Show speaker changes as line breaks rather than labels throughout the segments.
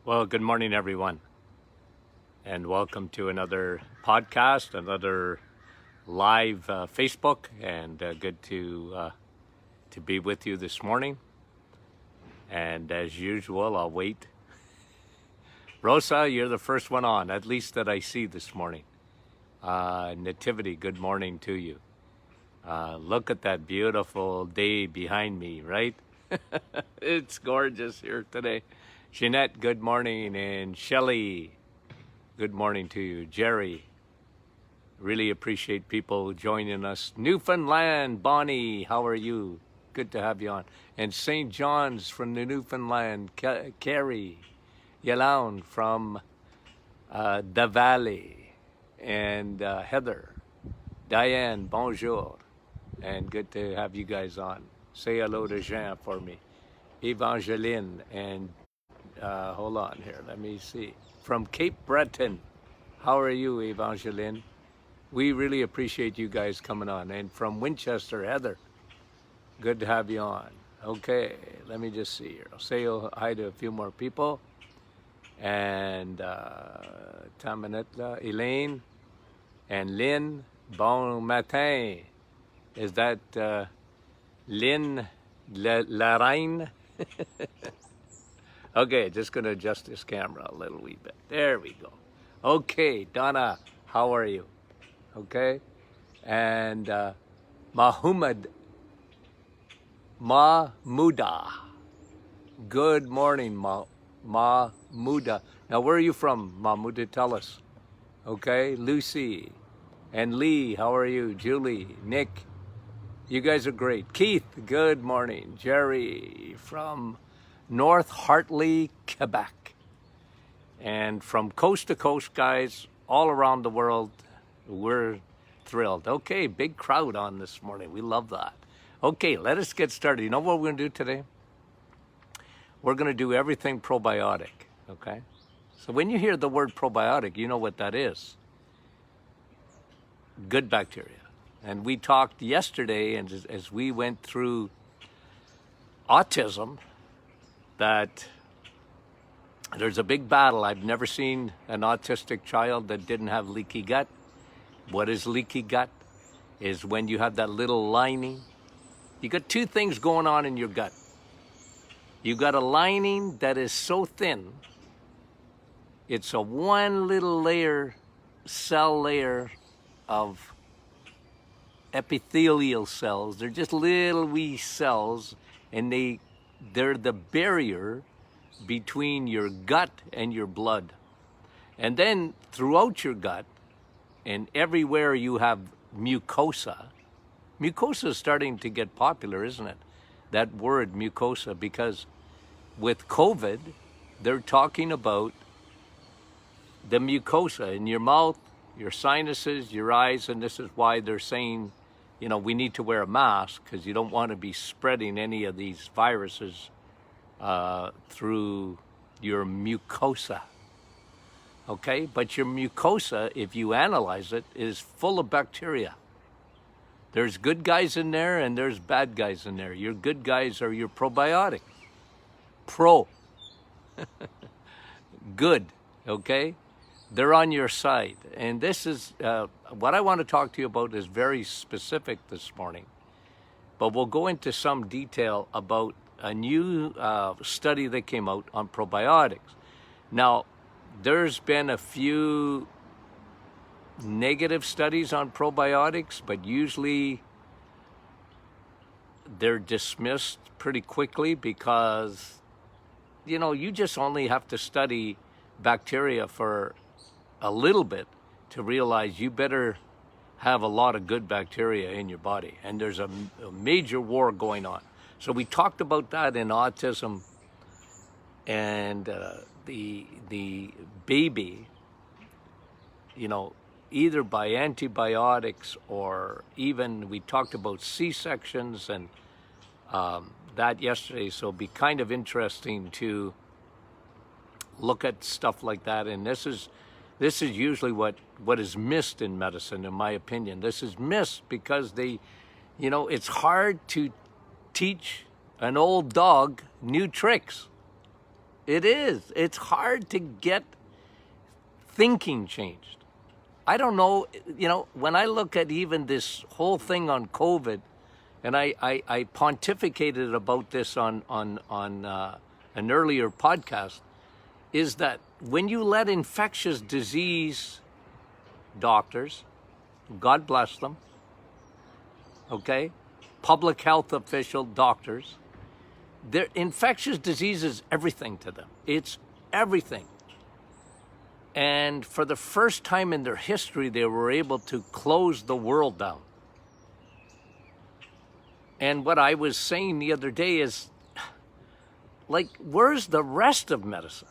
Well, good morning, everyone, and welcome to another podcast, another live Facebook, and good to be with you this morning. And as usual, I'll wait. Rosa, you're the first one on, at least that I see this morning. Nativity, good morning to you. Look at that beautiful day behind me, right? It's gorgeous here today. Jeanette, good morning, and Shelley, good morning to you. Jerry, really appreciate people joining us. Newfoundland, Bonnie, how are you? Good to have you on. And St. John's from the Newfoundland, Carrie, Yalaun from the Valley, and Heather, Diane, bonjour, and good to have you guys on. Say hello to Jean for me. Evangeline, and hold on here, let me see. From Cape Breton, how are you, Evangeline? We really appreciate you guys coming on. And from Winchester, Heather, good to have you on. Okay, let me just see here. I'll say hi to a few more people. And Tamanetla, Elaine, and Lynn, bon matin. Is that Lynn Laraine? Okay, just going to adjust this camera a little wee bit. There we go. Okay, Donna, how are you? Okay. And Mahmoud Mahmuda. Good morning, Mahmuda. Now, where are you from, Mahmuda? Tell us. Okay, Lucy and Lee, how are you? Julie, Nick, you guys are great. Keith, good morning. Jerry from North Hartley, Quebec. And from coast to coast, guys, all around the world, we're thrilled. Okay, big crowd on this morning. We love that. Okay, let us get started. You know what we're going to do today? We're going to do everything probiotic, okay? So when you hear the word probiotic, you know what that is. Good bacteria. And we talked yesterday, and as we went through autism, that there's a big battle. I've never seen an autistic child that didn't have leaky gut. What is leaky gut? Is when you have that little lining. You got two things going on in your gut. You got a lining that is so thin, it's a one little layer, cell layer of epithelial cells. They're just little wee cells, and they're the barrier between your gut and your blood. And then throughout your gut and everywhere you have mucosa. Mucosa is starting to get popular, isn't it? That word mucosa, because with COVID, they're talking about the mucosa in your mouth, your sinuses, your eyes, and this is why they're saying, you know, we need to wear a mask because you don't want to be spreading any of these viruses through your mucosa. Okay, but your mucosa, if you analyze it, is full of bacteria. There's good guys in there and there's bad guys in there. Your good guys are your probiotic. Pro. Good, okay? They're on your side. And this is, what I want to talk to you about is very specific this morning. But we'll go into some detail about a new study that came out on probiotics. Now, there's been a few negative studies on probiotics, but usually they're dismissed pretty quickly because, you know, you just only have to study bacteria for a little bit to realize you better have a lot of good bacteria in your body. And there's a major war going on. So we talked about that in autism, and the baby, you know, either by antibiotics or even we talked about C-sections and that yesterday. So it'll be kind of interesting to look at stuff like that. And this is usually what is missed in medicine, in my opinion. This is missed because you know, it's hard to teach an old dog new tricks. It is. It's hard to get thinking changed. I don't know, when I look at even this whole thing on COVID, and I pontificated about this on an earlier podcast, is that when you let infectious disease doctors, God bless them, okay, public health official doctors, their infectious disease is everything to them. It's everything. And for the first time in their history, they were able to close the world down. And what I was saying the other day is, like, where's the rest of medicine?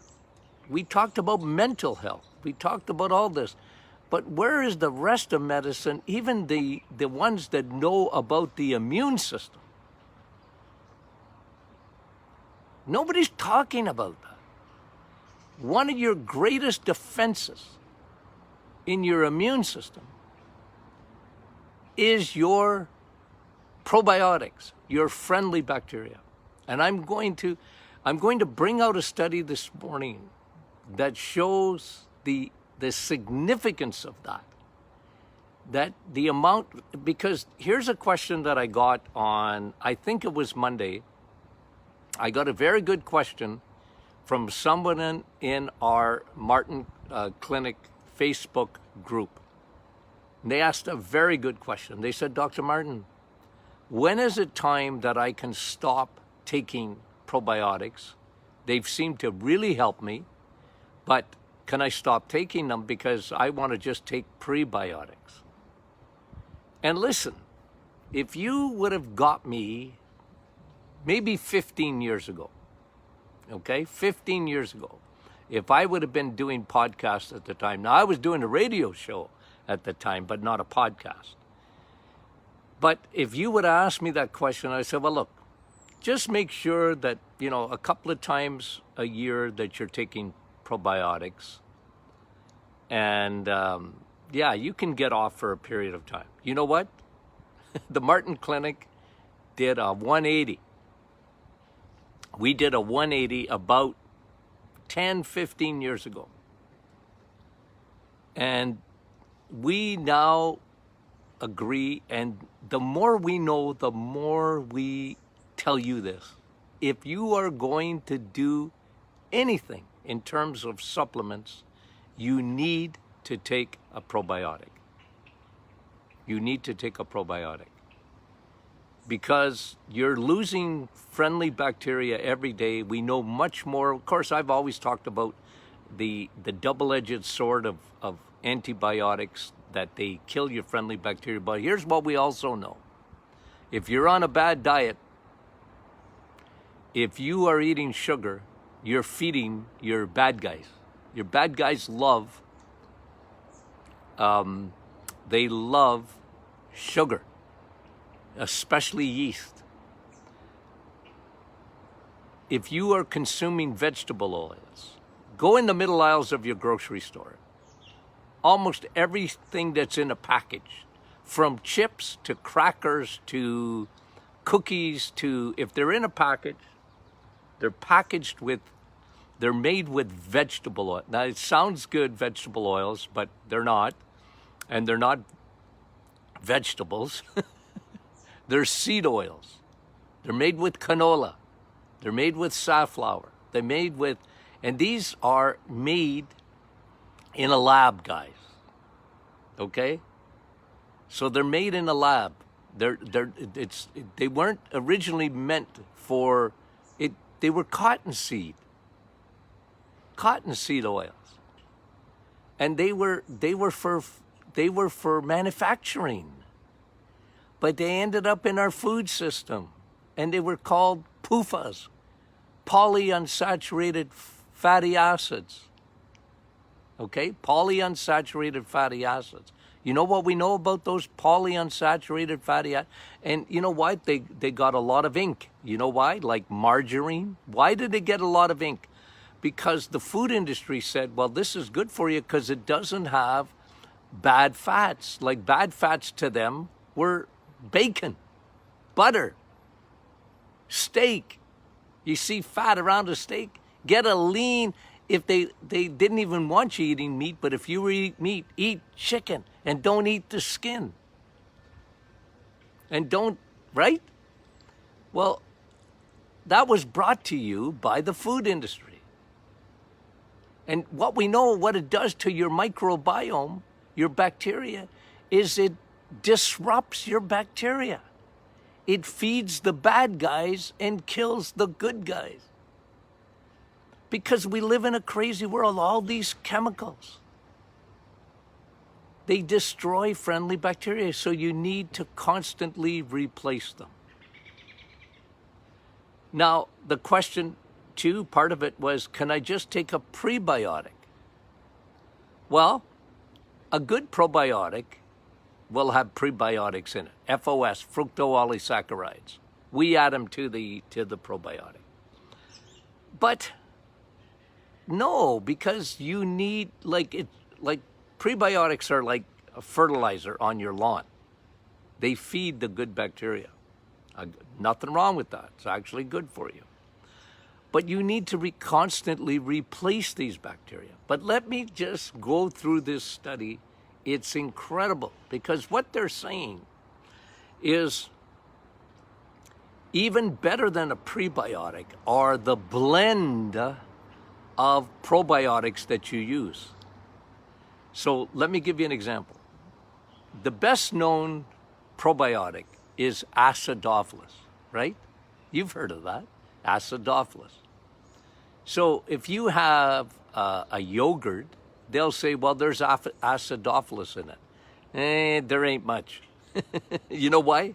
We talked about mental health. We talked about all this. But where is the rest of medicine, even the ones that know about the immune system? Nobody's talking about that. One of your greatest defenses in your immune system is your probiotics, your friendly bacteria. And I'm going to bring out a study this morning that shows the significance of that the amount, because here's a question that I got on, I think it was Monday. I got a very good question from someone in our Martin Clinic Facebook group. And they asked a very good question. They said, Dr. Martin, when is it time that I can stop taking probiotics? They've seemed to really help me, but can I stop taking them because I want to just take prebiotics? And listen, if you would have got me maybe 15 years ago, okay, 15 years ago, if I would have been doing podcasts at the time. Now, I was doing a radio show at the time, but not a podcast. But if you would have asked me that question, I said, well, look, just make sure that, a couple of times a year that you're taking probiotics. And, you can get off for a period of time. You know what? The Martin Clinic did a 180. We did a 180 about 10, 15 years ago. And we now agree, and the more we know, the more we tell you this. If you are going to do anything in terms of supplements, you need to take a probiotic. You need to take a probiotic. Because you're losing friendly bacteria every day. We know much more. Of course, I've always talked about the double-edged sword of antibiotics, that they kill your friendly bacteria. But here's what we also know. If you're on a bad diet, if you are eating sugar, you're feeding your bad guys. Your bad guys love sugar, especially yeast. If you are consuming vegetable oils, go in the middle aisles of your grocery store. Almost everything that's in a package, from chips to crackers to cookies to, if they're in a package, they're made with vegetable oil. Now, it sounds good, vegetable oils, but they're not. And they're not vegetables. They're seed oils. They're made with canola. They're made with safflower. And these are made in a lab, guys. Okay? So they're made in a lab. They weren't originally meant for it. They were cottonseed oils. And they were for manufacturing. But they ended up in our food system, and they were called PUFAs, polyunsaturated fatty acids. Okay, polyunsaturated fatty acids. You know what we know about those polyunsaturated fatty acids? And you know why? They got a lot of ink. You know why? Like margarine. Why did they get a lot of ink? Because the food industry said, well, this is good for you because it doesn't have bad fats. Like bad fats to them were bacon, butter, steak. You see fat around a steak? Get a lean. If they didn't even want you eating meat, but if you eat meat, eat chicken and don't eat the skin. And don't, right? Well, that was brought to you by the food industry. And what we know, what it does to your microbiome, your bacteria, is it disrupts your bacteria. It feeds the bad guys and kills the good guys. Because we live in a crazy world, all these chemicals. They destroy friendly bacteria, so you need to constantly replace them. Now, the question, too, part of it was, can I just take a prebiotic? Well, a good probiotic will have prebiotics in it. FOS, fructooligosaccharides. We add them to the probiotic. But no, because you need, like prebiotics are like a fertilizer on your lawn. They feed the good bacteria. Nothing wrong with that. It's actually good for you. But you need to constantly replace these bacteria. But let me just go through this study. It's incredible, because what they're saying is even better than a prebiotic are the blend of probiotics that you use. So let me give you an example. The best known probiotic is acidophilus, right? You've heard of that, acidophilus. So if you have a yogurt, they'll say, well, there's acidophilus in it. There ain't much. You know why?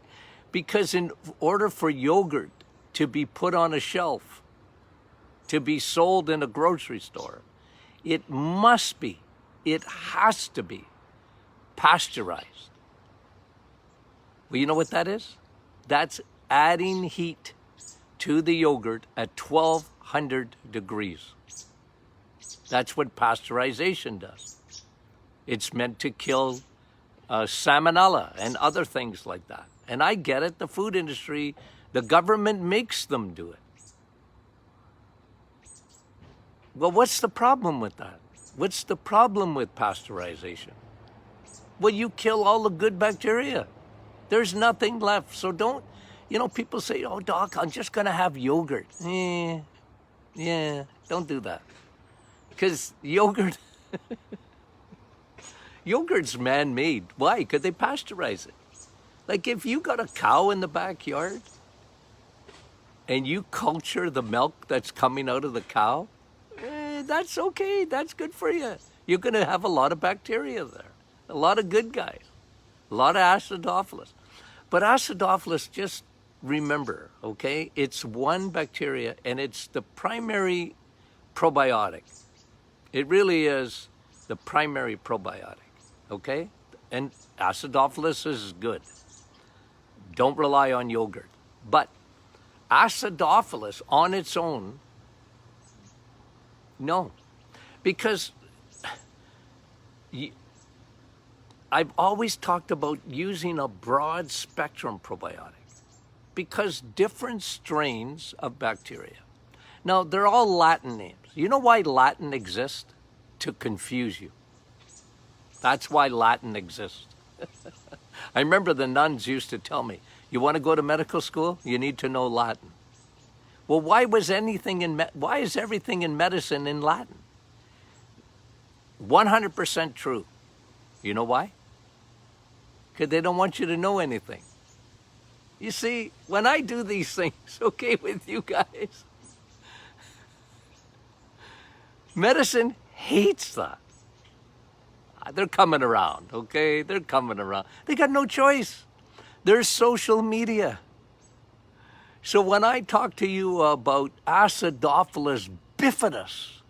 Because in order for yogurt to be put on a shelf, to be sold in a grocery store, it has to be pasteurized. Well, you know what that is? That's adding heat to the yogurt at 1200 degrees. That's what pasteurization does. It's meant to kill salmonella and other things like that. And I get it, the food industry, the government makes them do it. Well, what's the problem with that? What's the problem with pasteurization? Well, you kill all the good bacteria. There's nothing left. So don't, people say, oh, doc, I'm just going to have yogurt. Yeah, don't do that. Because yogurt's man-made. Why? Because they pasteurize it. Like if you got a cow in the backyard and you culture the milk that's coming out of the cow, that's okay. That's good for you. You're going to have a lot of bacteria there, a lot of good guys, a lot of acidophilus. But acidophilus, just remember, okay, it's one bacteria and it's the primary probiotic. It really is the primary probiotic, okay? And acidophilus is good. Don't rely on yogurt. But acidophilus on its own, no. Because I've always talked about using a broad spectrum probiotic because different strains of bacteria. Now, they're all Latin names. You know why Latin exists? To confuse you. That's why Latin exists. I remember the nuns used to tell me, you want to go to medical school? You need to know Latin. Well, why is everything in medicine in Latin? 100% true. You know why? Because they don't want you to know anything. You see, when I do these things, okay, with you guys, medicine hates that. They're coming around, okay? They're coming around. They got no choice. There's social media. So when I talk to you about Acidophilus bifidus,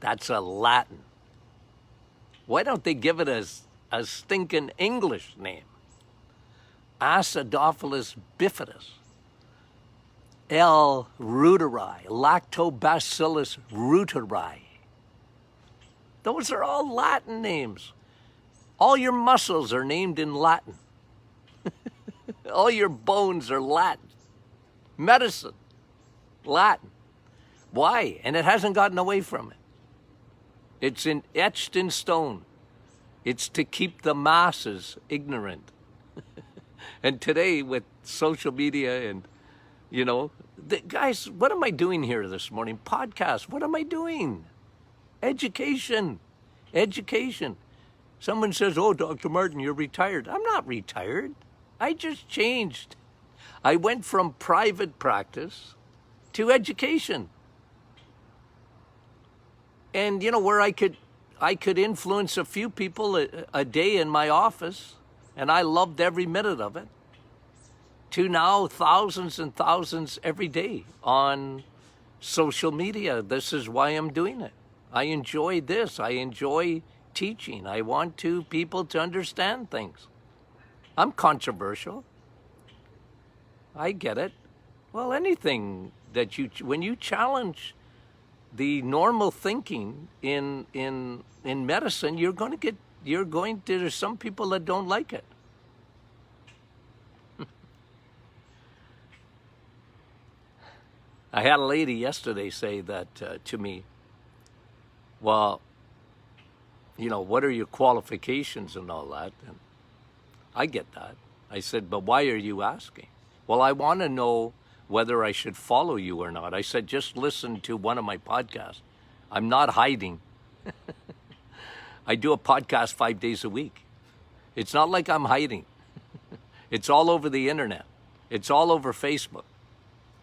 that's a Latin. Why don't they give it a stinking English name? Acidophilus bifidus. L. reuteri, Lactobacillus reuteri. Those are all Latin names. All your muscles are named in Latin. All your bones are Latin. Medicine, Latin. Why? And it hasn't gotten away from it. It's etched in stone. It's to keep the masses ignorant. And today with social media and, guys, what am I doing here this morning? Podcast. What am I doing? Education. Education. Someone says, oh, Dr. Martin, you're retired. I'm not retired. I just changed. I went from private practice to education. And, where I could influence a few people a day in my office, and I loved every minute of it, to now thousands and thousands every day on social media. This is why I'm doing it. I enjoy this. I enjoy teaching. I want people to understand things. I'm controversial. I get it. Well, anything that when you challenge the normal thinking in medicine, there's some people that don't like it. I had a lady yesterday say that to me, well, what are your qualifications and all that? And I get that. I said, but why are you asking? Well, I want to know whether I should follow you or not. I said, just listen to one of my podcasts. I'm not hiding. I do a podcast 5 days a week. It's not like I'm hiding. It's all over the internet. It's all over Facebook.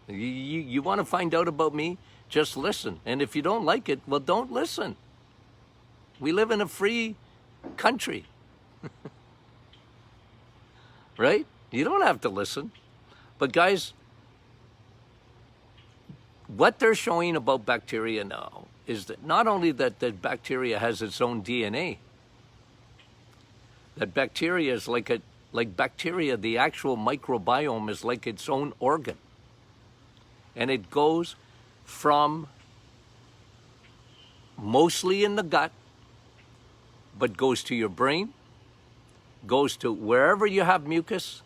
You want to find out about me? Just listen. And if you don't like it, well, don't listen. We live in a free country. Right? You don't have to listen. But guys, what they're showing about bacteria now is that not only that the bacteria has its own DNA, that bacteria is like bacteria, the actual microbiome is like its own organ. And it goes from mostly in the gut, but goes to your brain, goes to wherever you have mucus.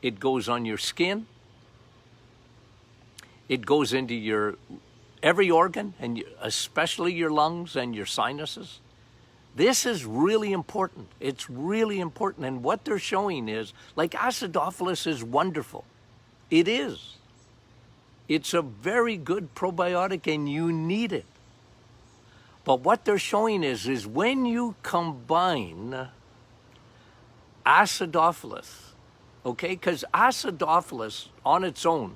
It goes on your skin. It goes into every organ, and especially your lungs and your sinuses. This is really important. It's really important. And what they're showing is, like, acidophilus is wonderful. It is. It's a very good probiotic, and you need it. But what they're showing is when you combine acidophilus, okay, because acidophilus on its own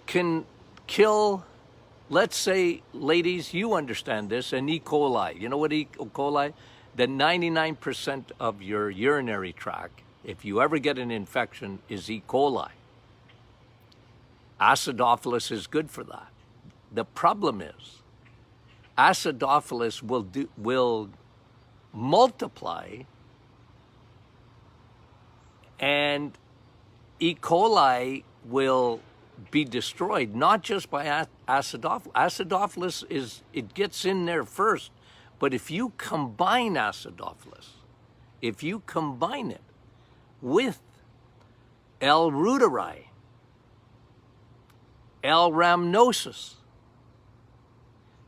can kill, let's say, ladies, you understand this, an E. coli. You know what E. coli? The 99% of your urinary tract, if you ever get an infection, is E. coli. Acidophilus is good for that. The problem is, acidophilus will multiply, and E. coli will be destroyed, not just by acidophilus. Acidophilus it gets in there first, but if you combine acidophilus, if you combine it with L. reuteri, L. rhamnosus,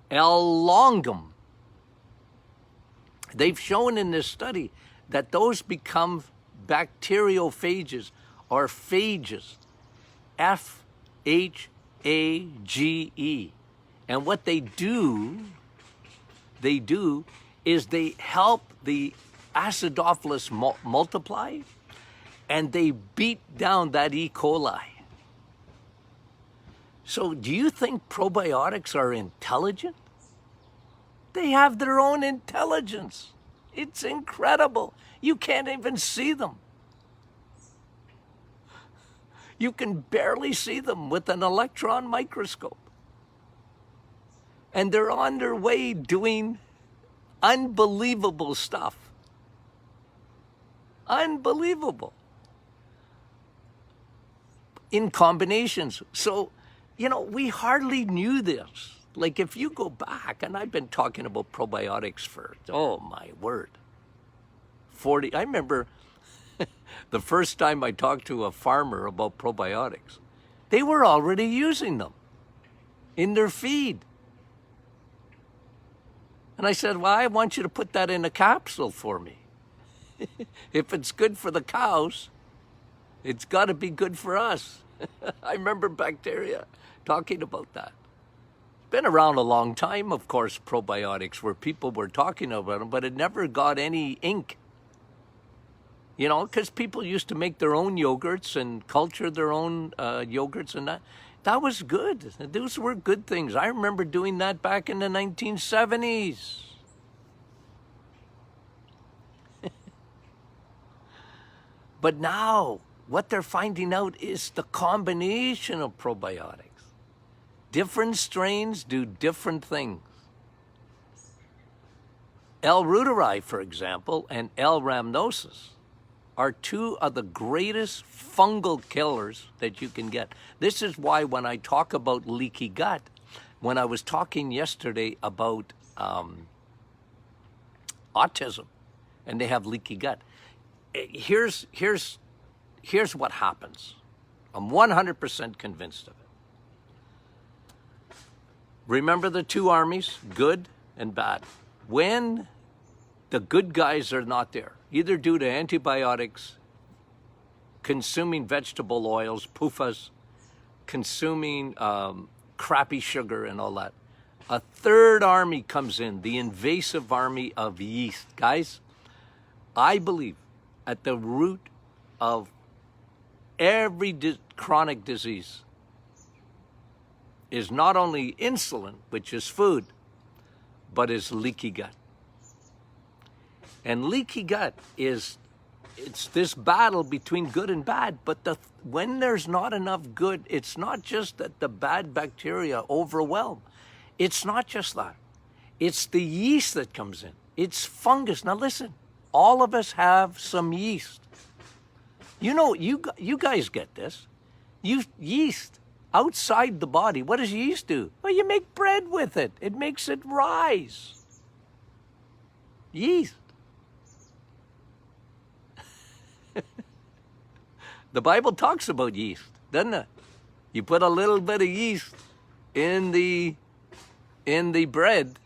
L. longum, they've shown in this study that those become bacteriophages or phages, Phage. And what they do is they help the acidophilus multiply, and they beat down that E. coli. So do you think probiotics are intelligent? They have their own intelligence. It's incredible. You can't even see them. You can barely see them with an electron microscope. And they're on their way doing unbelievable stuff. Unbelievable. In combinations. So, we hardly knew this. Like, if you go back, and I've been talking about probiotics for, oh my word, I remember the first time I talked to a farmer about probiotics, They were already using them in their feed. And I said, well, I want you to put that in a capsule for me. If it's good for the cows, it's got to be good for us. I remember bacteria talking about that. It's been around a long time, of course, probiotics, where people were talking about them, but it never got any ink. You know, because people used to make their own yogurts and culture their own yogurts and that. That was good. Those were good things. I remember doing that back in the 1970s. But now, what they're finding out is the combination of probiotics. Different strains do different things. L. reuteri, for example, and L. rhamnosus are two of the greatest fungal killers that you can get. This is why when I talk about leaky gut, when I was talking yesterday about autism, and they have leaky gut, here's what happens. I'm 100% convinced of it. Remember the two armies, good and bad. When the good guys are not there, either due to antibiotics, consuming vegetable oils, PUFAs, consuming crappy sugar and all that, a third army comes in, the invasive army of yeast. Guys, I believe at the root of every chronic disease is not only insulin, which is food, but is leaky gut. And leaky gut it's this battle between good and bad, but when there's not enough good, it's not just that the bad bacteria overwhelm. It's not just that. It's the yeast that comes in. It's fungus. Now listen, all of us have some yeast. You know, you guys get this. Yeast outside the body, what does yeast do? Well, you make bread with it. It makes it rise. Yeast. The Bible talks about yeast, doesn't it? You put a little bit of yeast in the bread,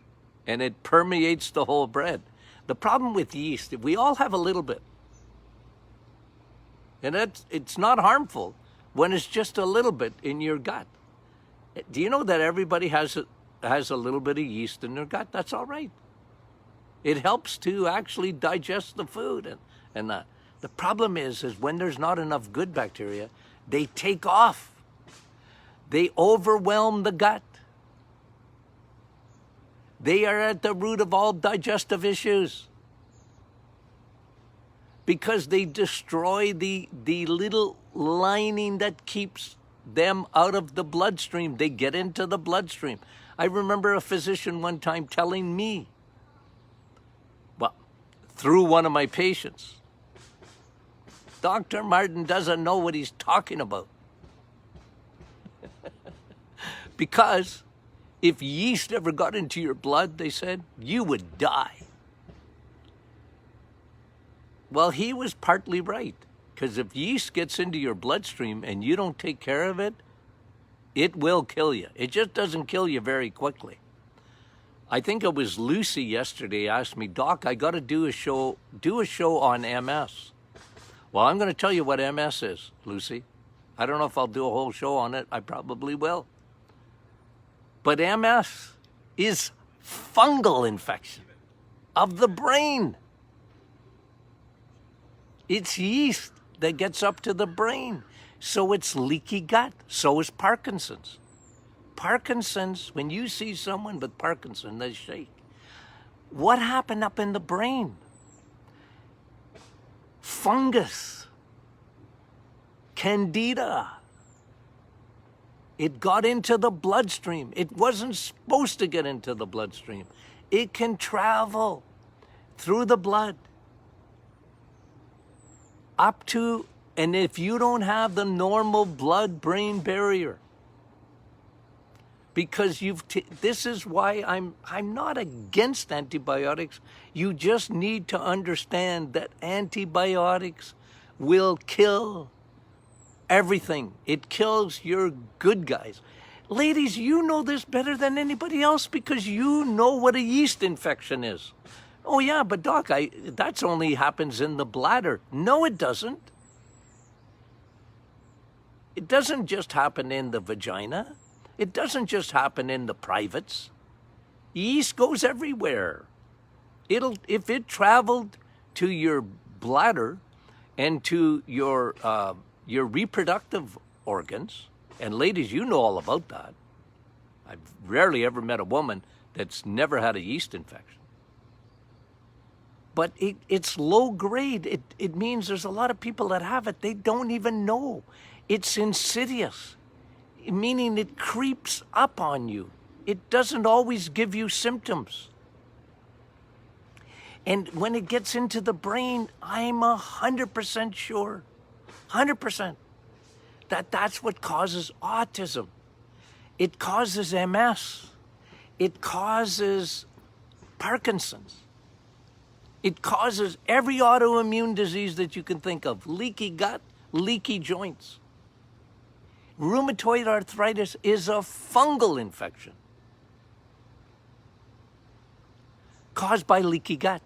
and it permeates the whole bread. The problem with yeast, we all have a little bit. And it's not harmful when it's just a little bit in your gut. Do you know that everybody has a little bit of yeast in their gut? That's all right. It helps to actually digest the food and that. The problem is when there's not enough good bacteria, they take off. They overwhelm the gut. They are at the root of all digestive issues because they destroy the little lining that keeps them out of the bloodstream. They get into the bloodstream. I remember a physician one time telling me, well, through one of my patients, Dr. Martin doesn't know what he's talking about. Because if yeast ever got into your blood, they said, you would die. Well, he was partly right. Because if yeast gets into your bloodstream and you don't take care of it, it will kill you. It just doesn't kill you very quickly. I think it was Lucy yesterday asked me, Doc, I got to do a show on MS. Well, I'm going to tell you what MS is, Lucy. I don't know if I'll do a whole show on it. I probably will. But MS is fungal infection of the brain. It's yeast that gets up to the brain. So it's leaky gut. So is Parkinson's. Parkinson's, when you see someone with Parkinson's, they shake. What happened up in the brain? Fungus. Candida. It got into the bloodstream. It wasn't supposed to get into the bloodstream. It can travel through the blood up to, and if you don't have the normal blood-brain barrier, because this is why I'm not against antibiotics. You just need to understand that antibiotics will kill everything. It kills your good guys. Ladies, you know this better than anybody else because you know what a yeast infection is. Oh yeah, but doc, that's only happens in the bladder. No, it doesn't. It doesn't just happen in the vagina. It doesn't just happen in the privates. Yeast goes everywhere. If it traveled to your bladder and to your reproductive organs, and ladies, you know all about that. I've rarely ever met a woman that's never had a yeast infection. But it's low grade. It means there's a lot of people that have it. They don't even know. It's insidious, meaning it creeps up on you. It doesn't always give you symptoms. And when it gets into the brain, I'm 100% sure, 100%, that's what causes autism. It causes MS. It causes Parkinson's. It causes every autoimmune disease that you can think of. Leaky gut, leaky joints. Rheumatoid arthritis is a fungal infection caused by leaky gut.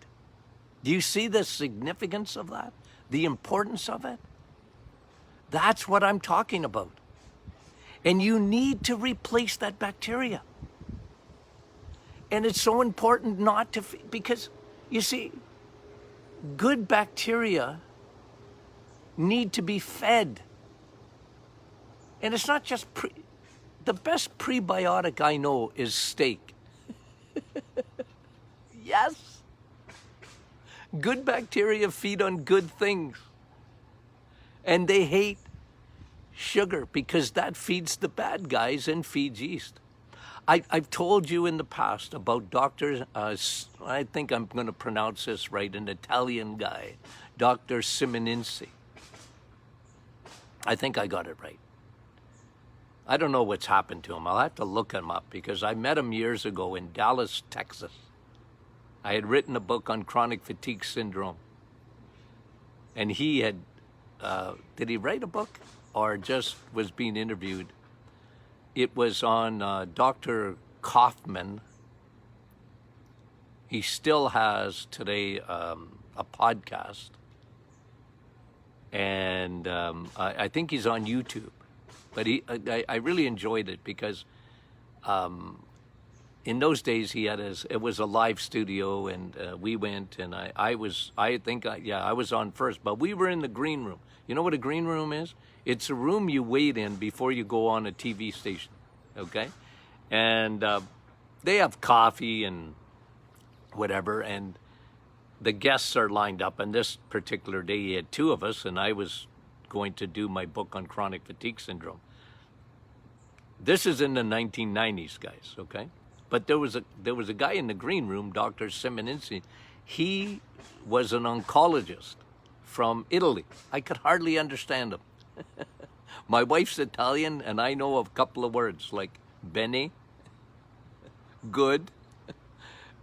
Do you see the significance of that? The importance of it? That's what I'm talking about. And you need to replace that bacteria. And it's so important not to, because you see, good bacteria need to be fed. And it's not just the best prebiotic I know is steak. Yes. Good bacteria feed on good things. And they hate sugar because that feeds the bad guys and feeds yeast. I've told you in the past about Dr. I think I'm going to pronounce this right, an Italian guy, Dr. Simoninsi. I think I got it right. I don't know what's happened to him. I'll have to look him up because I met him years ago in Dallas, Texas. I had written a book on chronic fatigue syndrome. And he had, did he write a book or just was being interviewed? It was on Dr. Kaufman. He still has today a podcast. And I think he's on YouTube. But I really enjoyed it because in those days he had it was a live studio and we went and I was on first, but we were in the green room. You know what a green room is? It's a room you wait in before you go on a TV station, okay? And they have coffee and whatever, and the guests are lined up. And this particular day he had two of us, and I was going to do my book on chronic fatigue syndrome. This is in the 1990s, guys, okay? But there was a guy in the green room, Dr. Simoninsi. He was an oncologist from Italy. I could hardly understand him. My wife's Italian, and I know a couple of words like bene, good,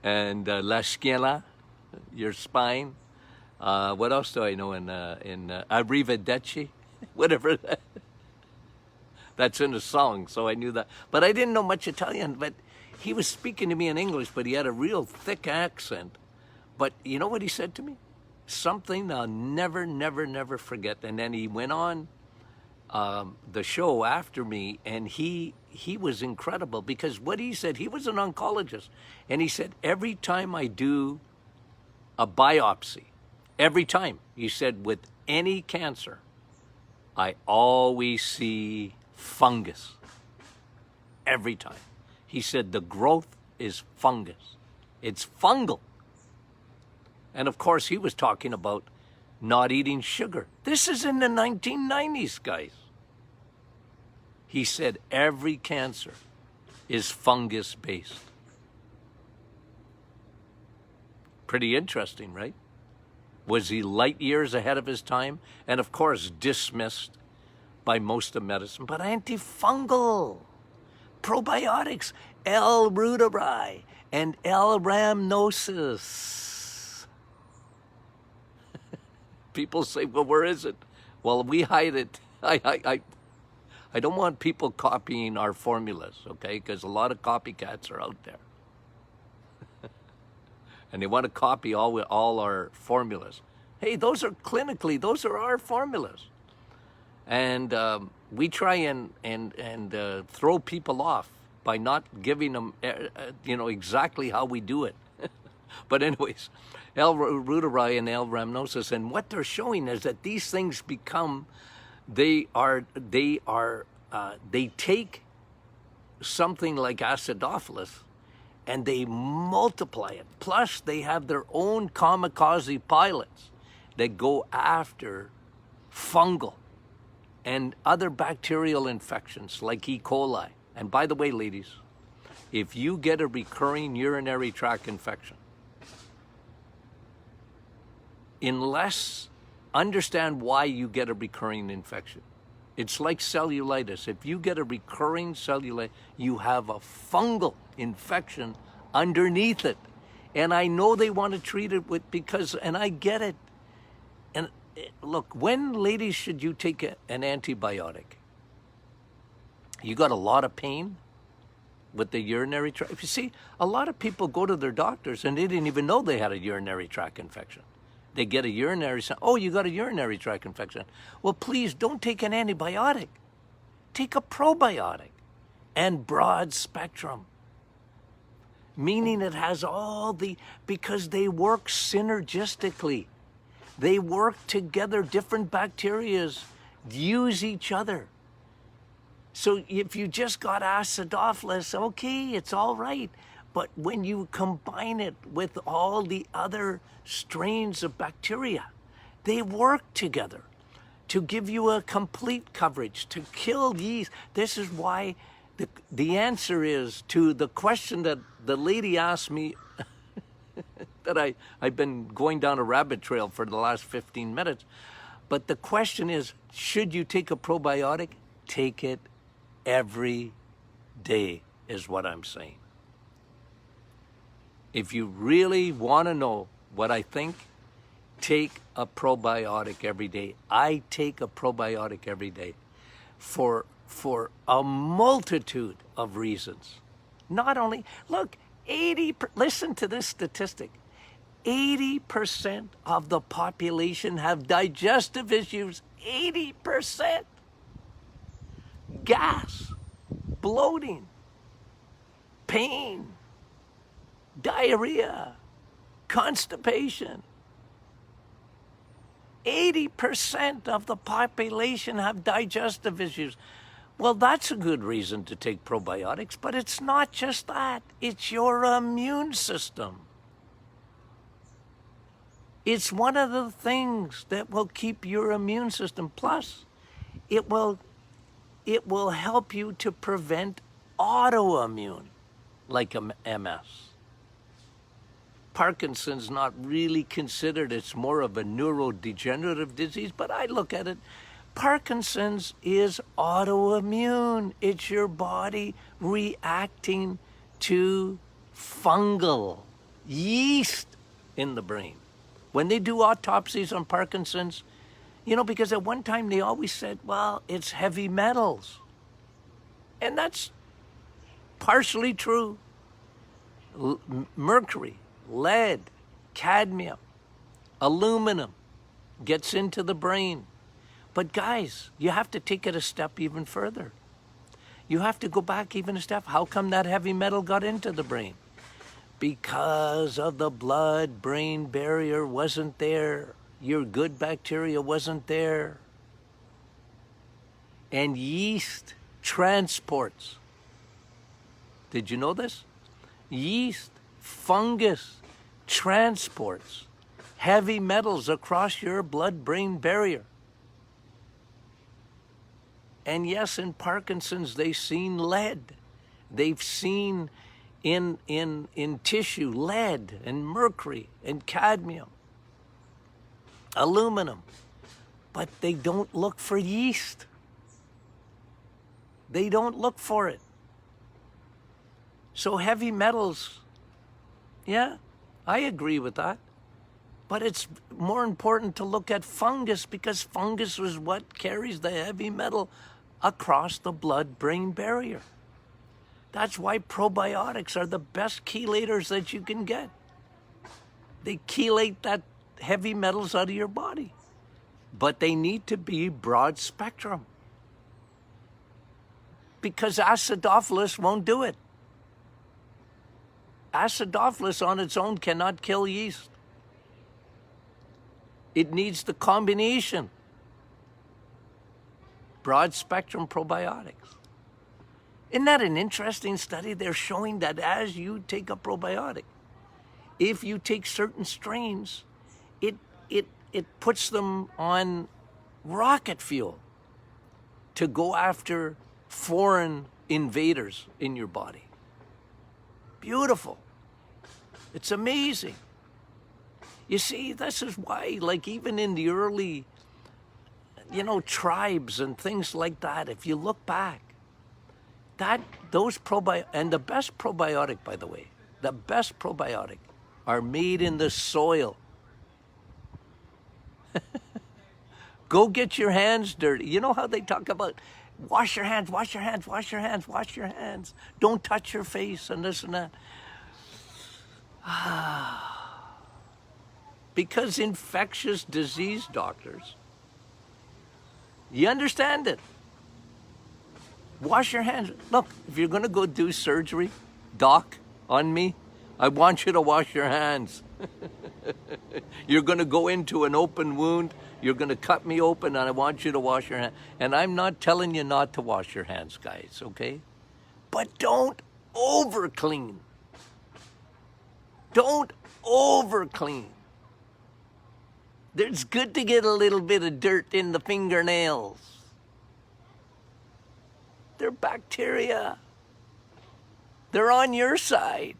and la schiena, your spine. What else do I know in arrivederci? Whatever that. That's in a song, so I knew that. But I didn't know much Italian, but he was speaking to me in English, but he had a real thick accent. But you know what he said to me? Something I'll never, never, never forget. And then he went on the show after me, and he was incredible because what he said, he was an oncologist, and he said, every time I do a biopsy, every time, he said, with any cancer, I always see fungus. Every time. He said the growth is fungus. It's fungal. And of course, he was talking about not eating sugar. This is in the 1990s, guys. He said every cancer is fungus-based. Pretty interesting, right? Was he light years ahead of his time? And of course, dismissed by most of medicine. But antifungal, probiotics, L-reuteri and L-rhamnosus. People say, well, where is it? Well, we hide it I don't want people copying our formulas, okay? Because a lot of copycats are out there. And they want to copy all our formulas. Hey, those are our formulas. And we try and throw people off by not giving them, exactly how we do it. But anyways, L-reuteri and L-rhamnosus, and what they're showing is that these things become, they take something like acidophilus and they multiply it. Plus, they have their own kamikaze pilots that go after fungal and other bacterial infections like E. coli. And by the way, ladies, if you get a recurring urinary tract infection, understand why you get a recurring infection. It's like cellulitis. If you get a recurring cellulitis, you have a fungal infection underneath it. And I know they want to treat it and I get it. And look, when, ladies, should you take an antibiotic? You got a lot of pain with the urinary tract. You see, a lot of people go to their doctors and they didn't even know they had a urinary tract infection. They get a you got a urinary tract infection. Well, please don't take an antibiotic. Take a probiotic and broad spectrum. Meaning it has because they work synergistically. They work together, different bacterias use each other. So if you just got acidophilus, okay, it's all right. But when you combine it with all the other strains of bacteria, they work together to give you a complete coverage, to kill yeast. This is why the answer is to the question that the lady asked me that I've been going down a rabbit trail for the last 15 minutes. But the question is, should you take a probiotic? Take it every day is what I'm saying. If you really want to know what I think, take a probiotic every day. I take a probiotic every day for a multitude of reasons. Not only, look, listen to this statistic. 80% of the population have digestive issues. 80%. Gas, bloating, pain, diarrhea, constipation. 80% of the population have digestive issues. Well, that's a good reason to take probiotics, but it's not just that. It's your immune system. It's one of the things that will keep your immune system. Plus, it will help you to prevent autoimmune, like MS. Parkinson's not really considered, it's more of a neurodegenerative disease, but I look at it, Parkinson's is autoimmune. It's your body reacting to fungal yeast in the brain. When they do autopsies on Parkinson's, because at one time they always said, well, it's heavy metals. And that's partially true. Mercury, lead, cadmium, aluminum gets into the brain. But guys, you have to take it a step even further. You have to go back even a step. How come that heavy metal got into the brain? Because of the blood-brain barrier wasn't there. Your good bacteria wasn't there. And yeast transports. Did you know this? Yeast, fungus, transports heavy metals across your blood-brain barrier. And yes, in Parkinson's, they've seen lead. They've seen in tissue lead and mercury and cadmium, aluminum. But they don't look for yeast. They don't look for it. So heavy metals, yeah, I agree with that. But it's more important to look at fungus, because fungus is what carries the heavy metal across the blood-brain barrier. That's why probiotics are the best chelators that you can get. They chelate that heavy metals out of your body. But they need to be broad spectrum, because acidophilus won't do it. Acidophilus on its own cannot kill yeast. It needs the combination. Broad spectrum probiotics. Isn't that an interesting study? They're showing that as you take a probiotic, if you take certain strains, it puts them on rocket fuel to go after foreign invaders in your body. Beautiful. It's amazing. You see, this is why, like, even in the early, tribes and things like that, if you look back, those probiotics, and the best probiotic, by the way, the best probiotic are made in the soil. Go get your hands dirty. You know how they talk about wash your hands, wash your hands, wash your hands, wash your hands. Don't touch your face and this and that. Because infectious disease doctors, you understand it. Wash your hands. Look, if you're going to go do surgery, doc, on me, I want you to wash your hands. You're going to go into an open wound. You're going to cut me open, and I want you to wash your hands. And I'm not telling you not to wash your hands, guys, okay? But don't over-clean. Don't over-clean. It's good to get a little bit of dirt in the fingernails. They're bacteria. They're on your side.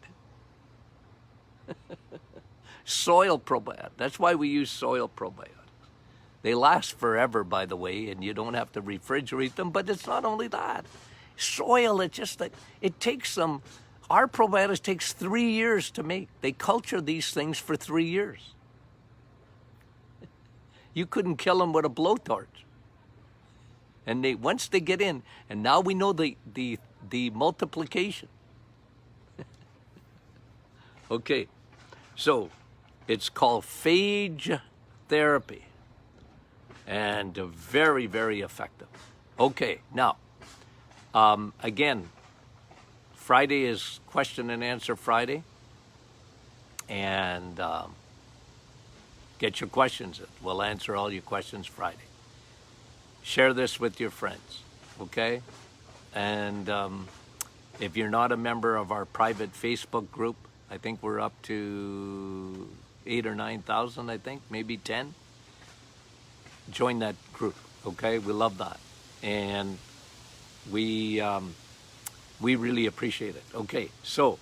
Soil probiotics. That's why we use soil probiotics. They last forever, by the way, and you don't have to refrigerate them. But it's not only that. Soil, it takes them. Our probiotics takes 3 years to make. They culture these things for 3 years. You couldn't kill them with a blowtorch. And once they get in, and now we know the multiplication. Okay, so it's called phage therapy, and very, very effective. Okay, now, again, Friday is question and answer Friday, and get your questions in. We'll answer all your questions Friday. Share this with your friends, okay? And if you're not a member of our private Facebook group, I think we're up to 8,000 or 9,000, I think, maybe 10. Join that group, okay? We love that. And we really appreciate it. Okay, so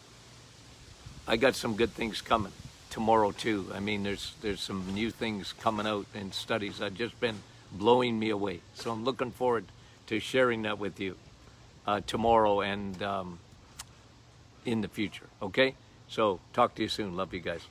I got some good things coming tomorrow too. I mean, there's some new things coming out in studies that just been blowing me away. So I'm looking forward to sharing that with you tomorrow and in the future, okay? So talk to you soon. Love you guys.